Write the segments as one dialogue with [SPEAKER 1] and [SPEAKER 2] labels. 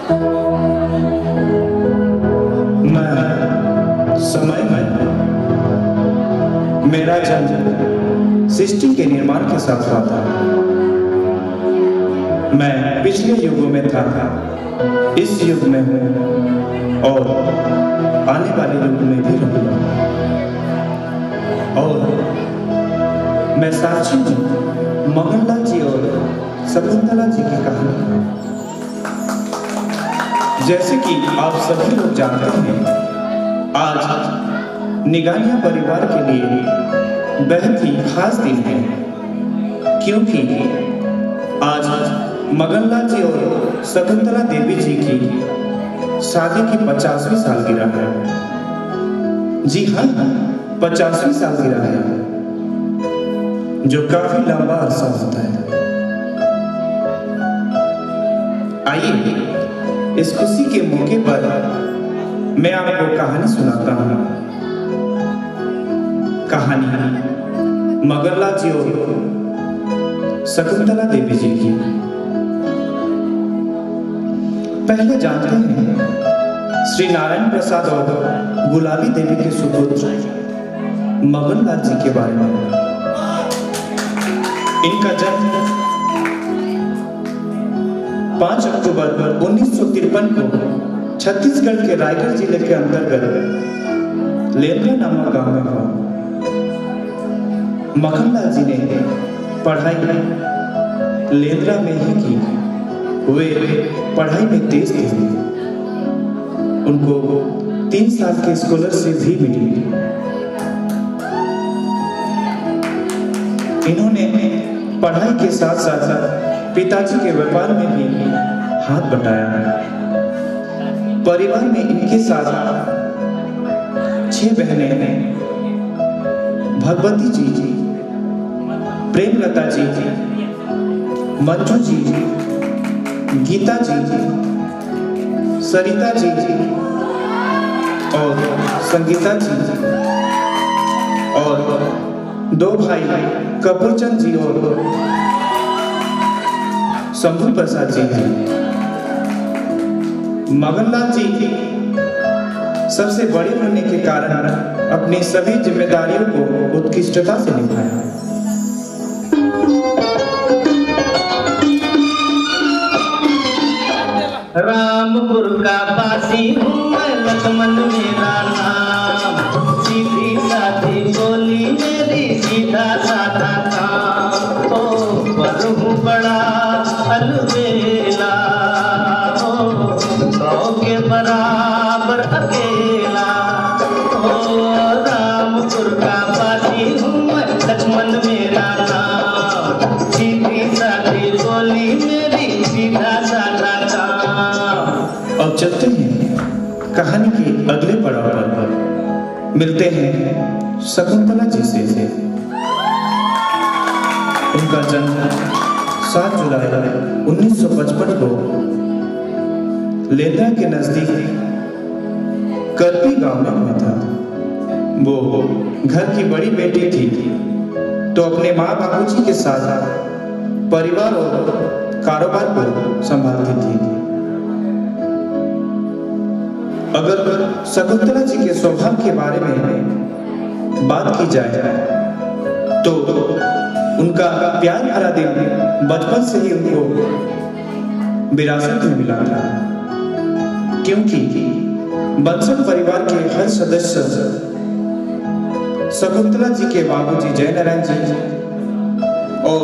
[SPEAKER 1] मैं समय में मेरा जन्म सृष्टि के निर्माण के साथ हुआ था। मैं पिछले युगों में था, इस युग में हूँ और आने वाले युग में भी रहूँगा। और मैं साक्षी हूँ मगनलाल जी और शकुंतला जी की कहानी। जैसे कि आप सभी लोग जानते हैं, आज निगानिया परिवार के लिए बेहद ही खास दिन है, क्योंकि आज मगनलाल जी और शकुंतला देवी जी की शादी की 50वीं सालगिरह है। जी हाँ, 50वीं सालगिरह है, जो काफी लंबा अरसा होता है। आइए इस खुशी के मौके पर मैं आपको कहानी सुनाता हूँ। कहानी मगनलाल जी और शकुंतला देवी जी की। पहले जानते हैं श्री नारायण प्रसाद और गुलाबी देवी के सुपुत्र मगनलाल जी के बारे में। इनका जन्म 5 अक्टूबर 1953 को छत्तीसगढ़ के रायगढ़ जिले के अंतर्गत लेंद्रा नामक गांव में हुआ। मगनलाल जी ने पढ़ाई लेंद्रा में ही की। वे पढ़ाई में तेज थे। उनको 3 साल के स्कॉलरशिप भी मिली। इन्होंने पढ़ाई के साथ साथ पिताजी के व्यापार में भी हाथ बटाया। परिवार में इनके साथ 6 बहनें, भगवती जी, प्रेमलता जी, मंजू जी, गीता जी, सरिता जी और संगीता जी, और 2 भाई कपूरचंद जी और शंभू प्रसाद जी हैं। मगनलाल जी सबसे बड़े होने के कारण अपनी सभी जिम्मेदारियों को उत्कृष्टता से निभाया।
[SPEAKER 2] रामपुर का बासी हूँ मैं, लक्ष्मण मेरा नाम, सीधी साधी बोली मेरी, सीधा साधा काम। ओ पर हूँ बड़ा अलबेला, ओ 100 के बराबर अकेला। ओ रामपुर का बासी हूँ मैं, लक्ष्मण मेरा नाम, सीधी साधी बोली मेरी, सीधा साधा काम।
[SPEAKER 1] अब चलते हैं कहानी के अगले पड़ाव पर। मिलते हैं शकुंतला जी से। उनका जन्म 7 जुलाई 1955 को लेंद्रा के नजदीक करपी गांव में हुआ था। वो घर की बड़ी बेटी थी, तो अपने माँ बाबूजी के साथ परिवार और कारोबार को संभालती थी। अगर शकुंतला जी के स्वभाव के बारे में बात की जाए तो उनका प्यार भरा दिल बचपन से ही उनको विरासत में मिला था, क्योंकि बंसल परिवार के हर सदस्य शकुंतला जी के बाबूजी जयनारायण जी और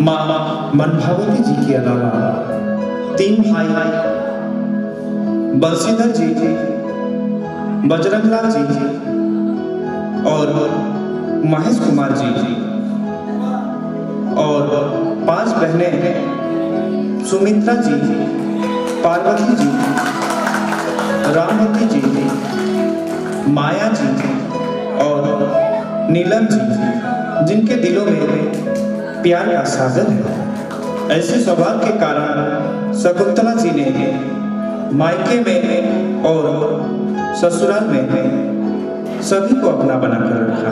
[SPEAKER 1] माँ मनभावती जी के अलावा 3 भाई बंसीधर जी, बजरंगलाल जी और महेश कुमार जी, और 5 बहनें सुमित्रा जी, पार्वती जी, रामवती जी, माया जी और नीलम जी, जिनके दिलों में प्यार का सागर है। ऐसे स्वभाव के कारण शकुंतला जी ने मायके में और ससुराल में सभी को अपना बनाकर रखा।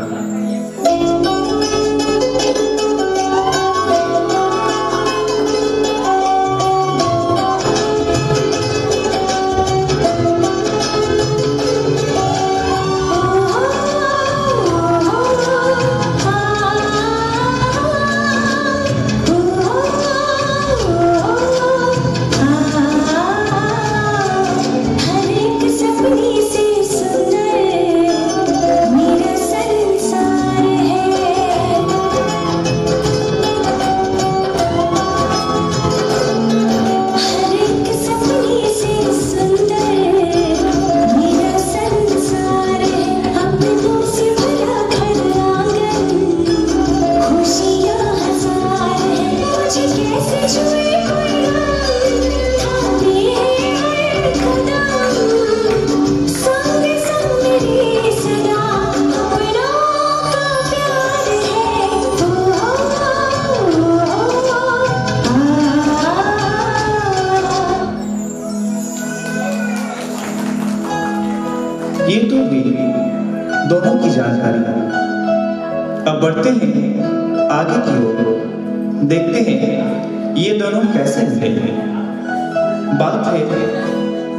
[SPEAKER 1] ये तो हुई दोनों की जानकारी। अब बढ़ते हैं आगे की ओर, देखते हैं ये दोनों कैसे मिले। बात है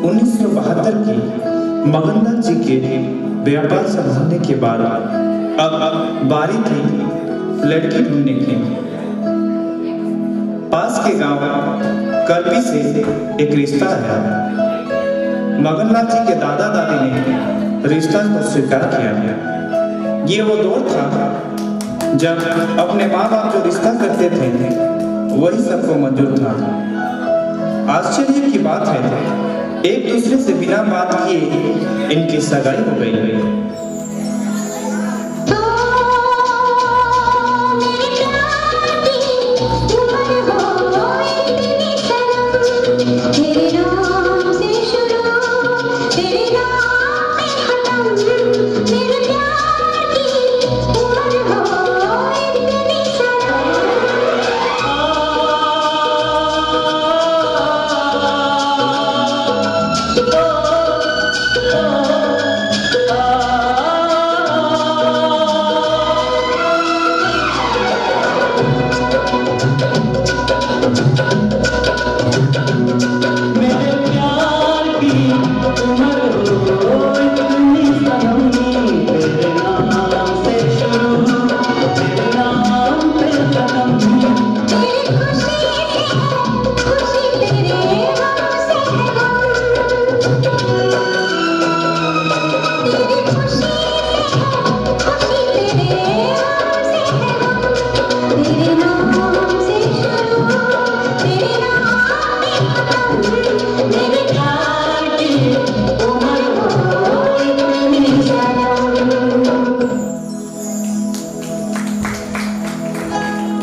[SPEAKER 1] 1972 की। मगनलाल जी के व्यापार संभालने के बाद अब बारी थी लड़की ढूंढने की। पास के गांव करपी से एक रिश्ता आया। मगनलाल जी के दादा दादी ने रिश्ता को स्वीकार किया। ये वो दौर था जब अपने माँ बाप जो रिश्ता करते थे वही सबको मंजूर था। आश्चर्य की बात है एक दूसरे से बिना बात किए इनकी सगाई हो गई।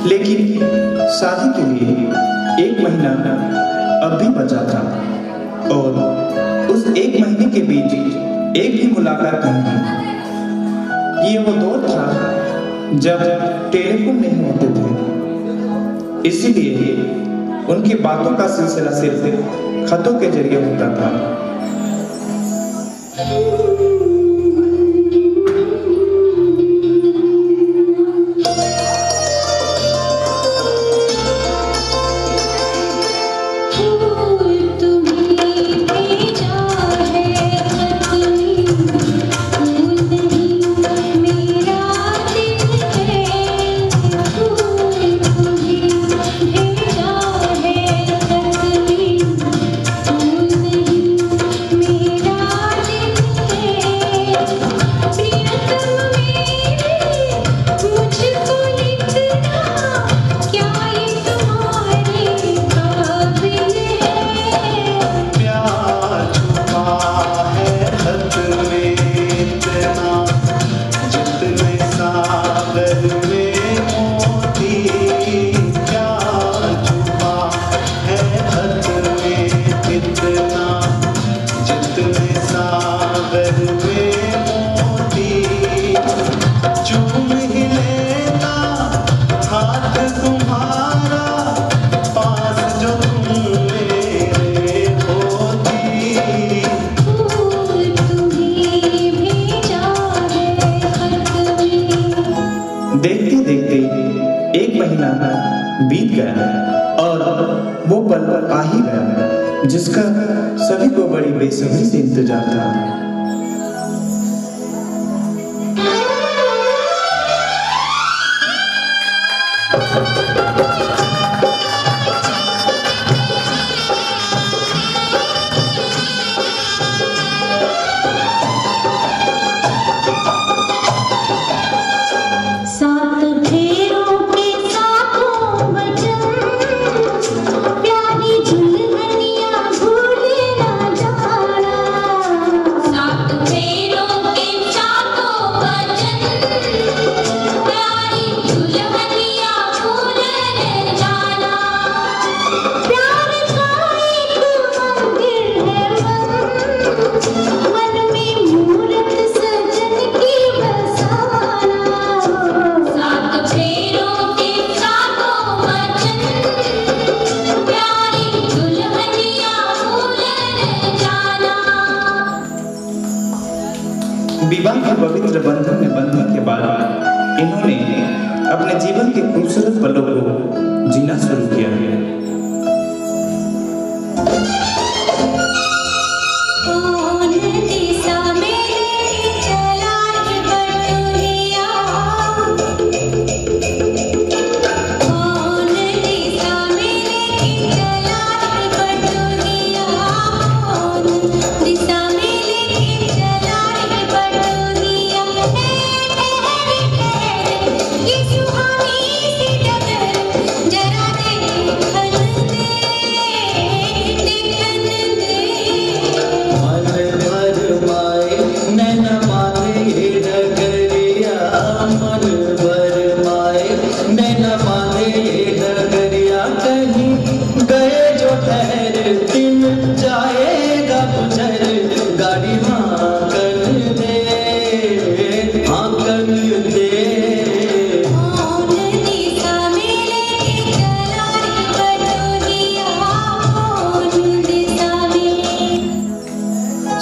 [SPEAKER 1] लेकिन शादी के लिए 1 महीना अब भी बचा था और उस 1 महीने के बीच एक भी मुलाकात नहीं हुई। ये वो दौर था जब टेलीफोन नहीं होते थे, इसीलिए उनकी बातों का सिलसिला सिर्फ खतों के जरिए होता था। देखते देखते 1 महीना बीत गया और वो पल आ ही गया जिसका सभी को बड़ी बेसब्री से इंतजार था।
[SPEAKER 3] Thank you.
[SPEAKER 1] विवाह के पवित्र बंधन में बंधने के बाद इन्होंने अपने जीवन के खूबसूरत पलों को जीना शुरू किया।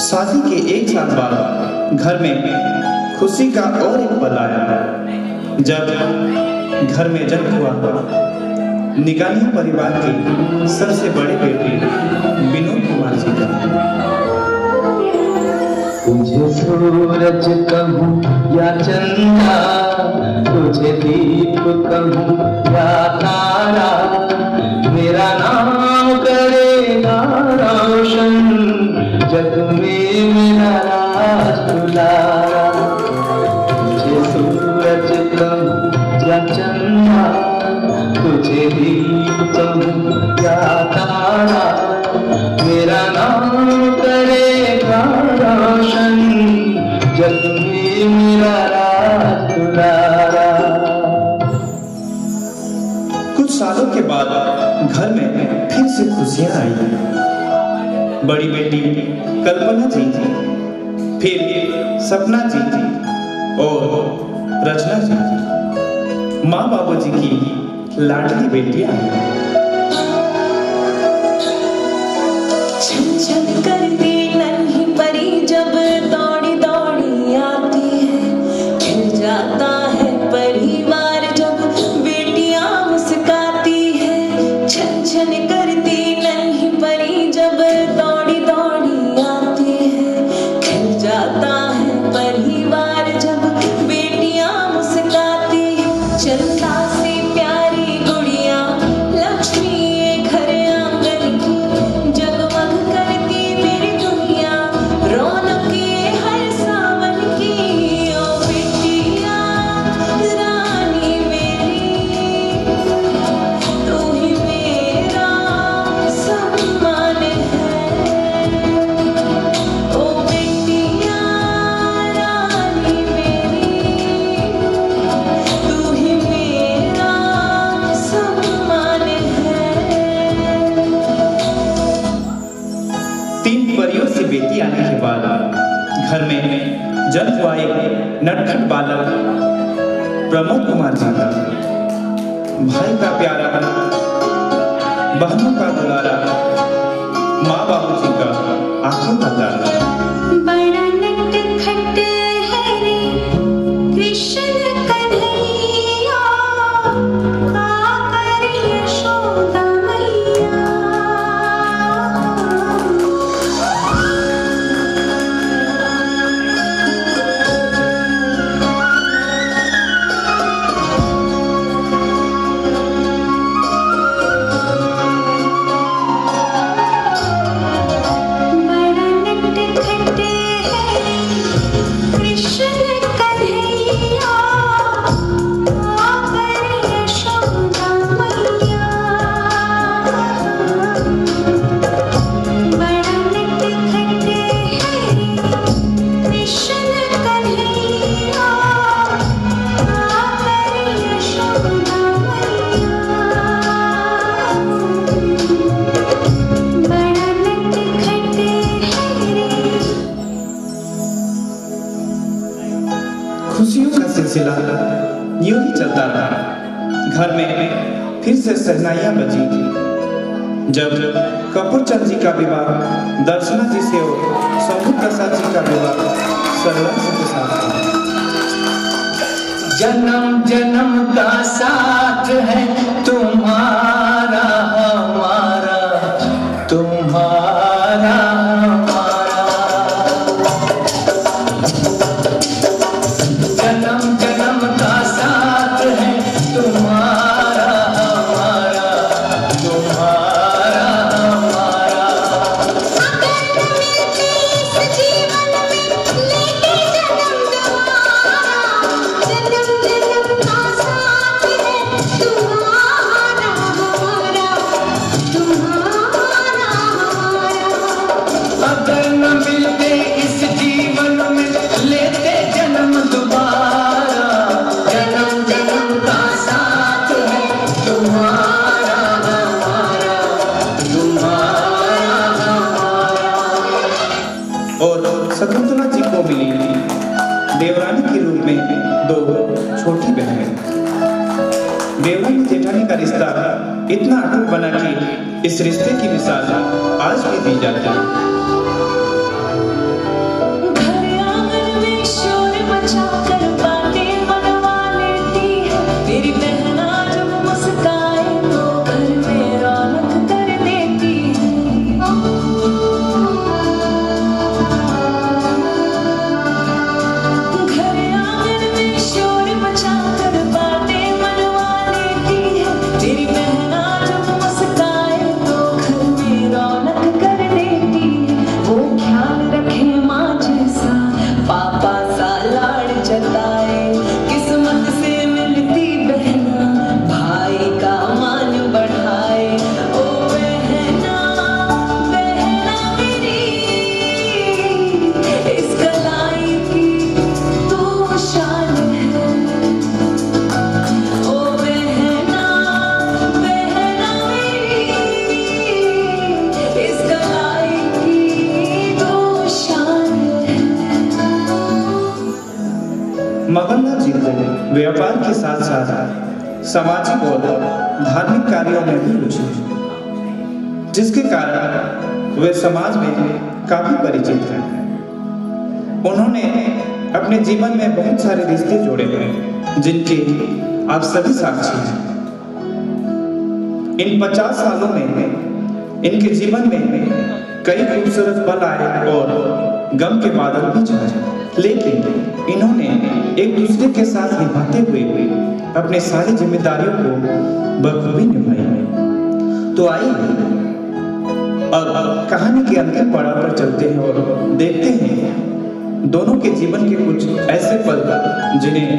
[SPEAKER 1] शादी के एक साल बाद घर में खुशी का और एक पल आया जब घर में जन्म हुआ निकाली परिवार के सबसे बड़े बेटे विनोद कुमार जी का।
[SPEAKER 2] तुझे सूरज कहूँ या चंदा, तुझे दीप कहूँ या तारा, मेरा नाम करेगा रोशन जग में मेरा राज दुलारा। तुझे सूरज कहूँ या चंदा, तुझे दीप कहूँ या तारा, मेरा नाम करेगा रोशन जग में मेरा राज दुलारा।
[SPEAKER 1] कुछ सालों के बाद घर में फिर से खुशियां आई। बड़ी बेटी कल्पना जी, फिर सपना जी और रचना जी माँ बाबू जी की लाडली बेटियां।
[SPEAKER 3] छन छन करती नन्ही परी जब दौड़ी दौड़ी आती है, खिल जाता है परिवार जब बेटियां मुस्काती है। छन छन करती नन्ही परी जब दौड़ी दौड़ी आती है, खिल जाता है परिवार जब बेटियां मुस्काती है। चंदा से प्यारी गुड़िया लक्ष्मी ये घर आंगन की, जगमग करती मेरी दुनिया रौनक ये हर सावन की। ओ बेटिया रानी मेरी, तू ही मेरा सम्मान है। ओ बेटिया रानी मेरी, तू ही मेरा सम्मान है।
[SPEAKER 1] 3 परियों से बेटी आने के बाद घर में जन्म हुआ एक नटखट बालक प्रमोद कुमार जी का। भाई का प्यारा, बहनों का दुलारा, माँ बाबू जी का आंखों का तारा।
[SPEAKER 3] बड़ा नटखट है रे कृष्ण कन्हैया, आकर यशोदा मैया। बड़ा नटखट है कृष्ण कन्हैया, आकर यशोदा मैया। बड़ा नटखट है कृष्ण कन्हैया, आकर यशोदा मैया। बड़ा नटखट है रे।
[SPEAKER 1] खुशियों का सिलसिला यूं ही चलता रहा। घर में फिर से सहनाइयां बजी जब कपूर चंद जी का विवाह दर्शना जी से और शंभू प्रसाद जी का विवाह सरला जी के साथ
[SPEAKER 2] जन्म जन्म का साथ है तुम्हारा हमारा, तुम्हारा हमारा। जन्म जन्म का साथ है तुम्हारा हमारा, तुम्हारा हमारा। अगर न मिलते इस जीवन में लेते जन्म दोबारा, जन्म जन्म का साथ है तुम्हारा हमारा, तुम्हारा हमारा।
[SPEAKER 1] और शकुंतला जी को मिली देवरानी के रूप में दो छोटी बहनें। देवरानी जेठानी का रिश्ता इतना अटूट बना कि इस रिश्ते की मिसाल आज भी दी जाती है। मगनलाल जी को व्यापार के साथ साथ सामाजिक और धार्मिक कार्यों में भी रुचि है, जिसके कारण वे समाज में काफी परिचित हैं। उन्होंने अपने जीवन में बहुत सारे रिश्ते जोड़े हैं, जिनके आप सभी साक्षी हैं। इन 50 सालों में इनके जीवन में कई खूबसूरत पल आए और गम के बादल भी छाए, लेकिन इन्होंने एक दूसरे के साथ निभाते हुए अपने सारी जिम्मेदारियों को बखूबी निभाई। तो आइए अब कहानी के अंतिम पड़ाव पर चलते हैं और देखते हैं दोनों के जीवन के कुछ ऐसे पल जिन्हें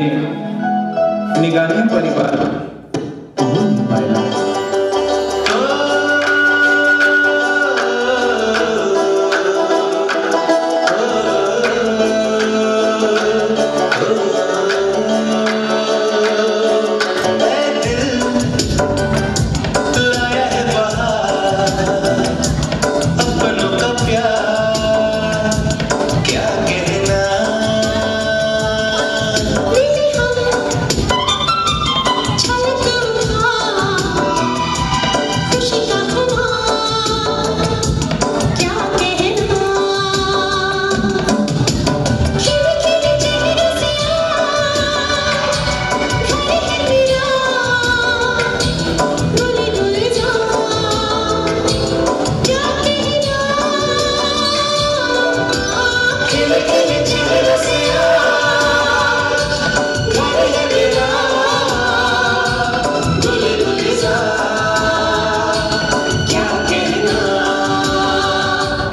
[SPEAKER 1] निगानिया परिवार भूल नहीं पाया।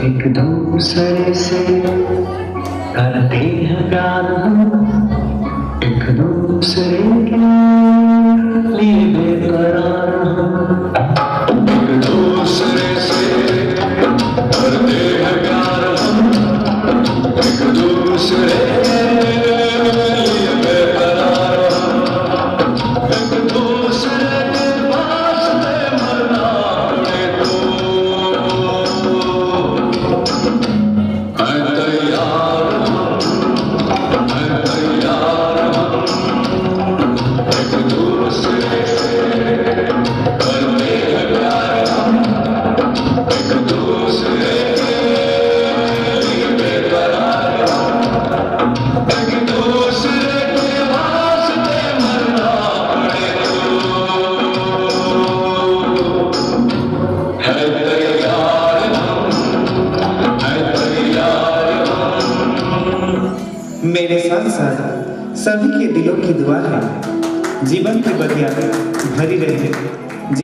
[SPEAKER 2] एक दूसरे से करते हैं प्यार हम, एक दूसरे के लिए बेकरार हम। एक दूसरे से करते हैं प्यार हम, एक दूसरे के लिए बेकरार हम। एक दूसरे के वास्ते मरना पड़े तो तैयार,
[SPEAKER 1] मेरे साथ साथ सभी के दिलों की दुआ है जीवन की बगिया भरी रहे,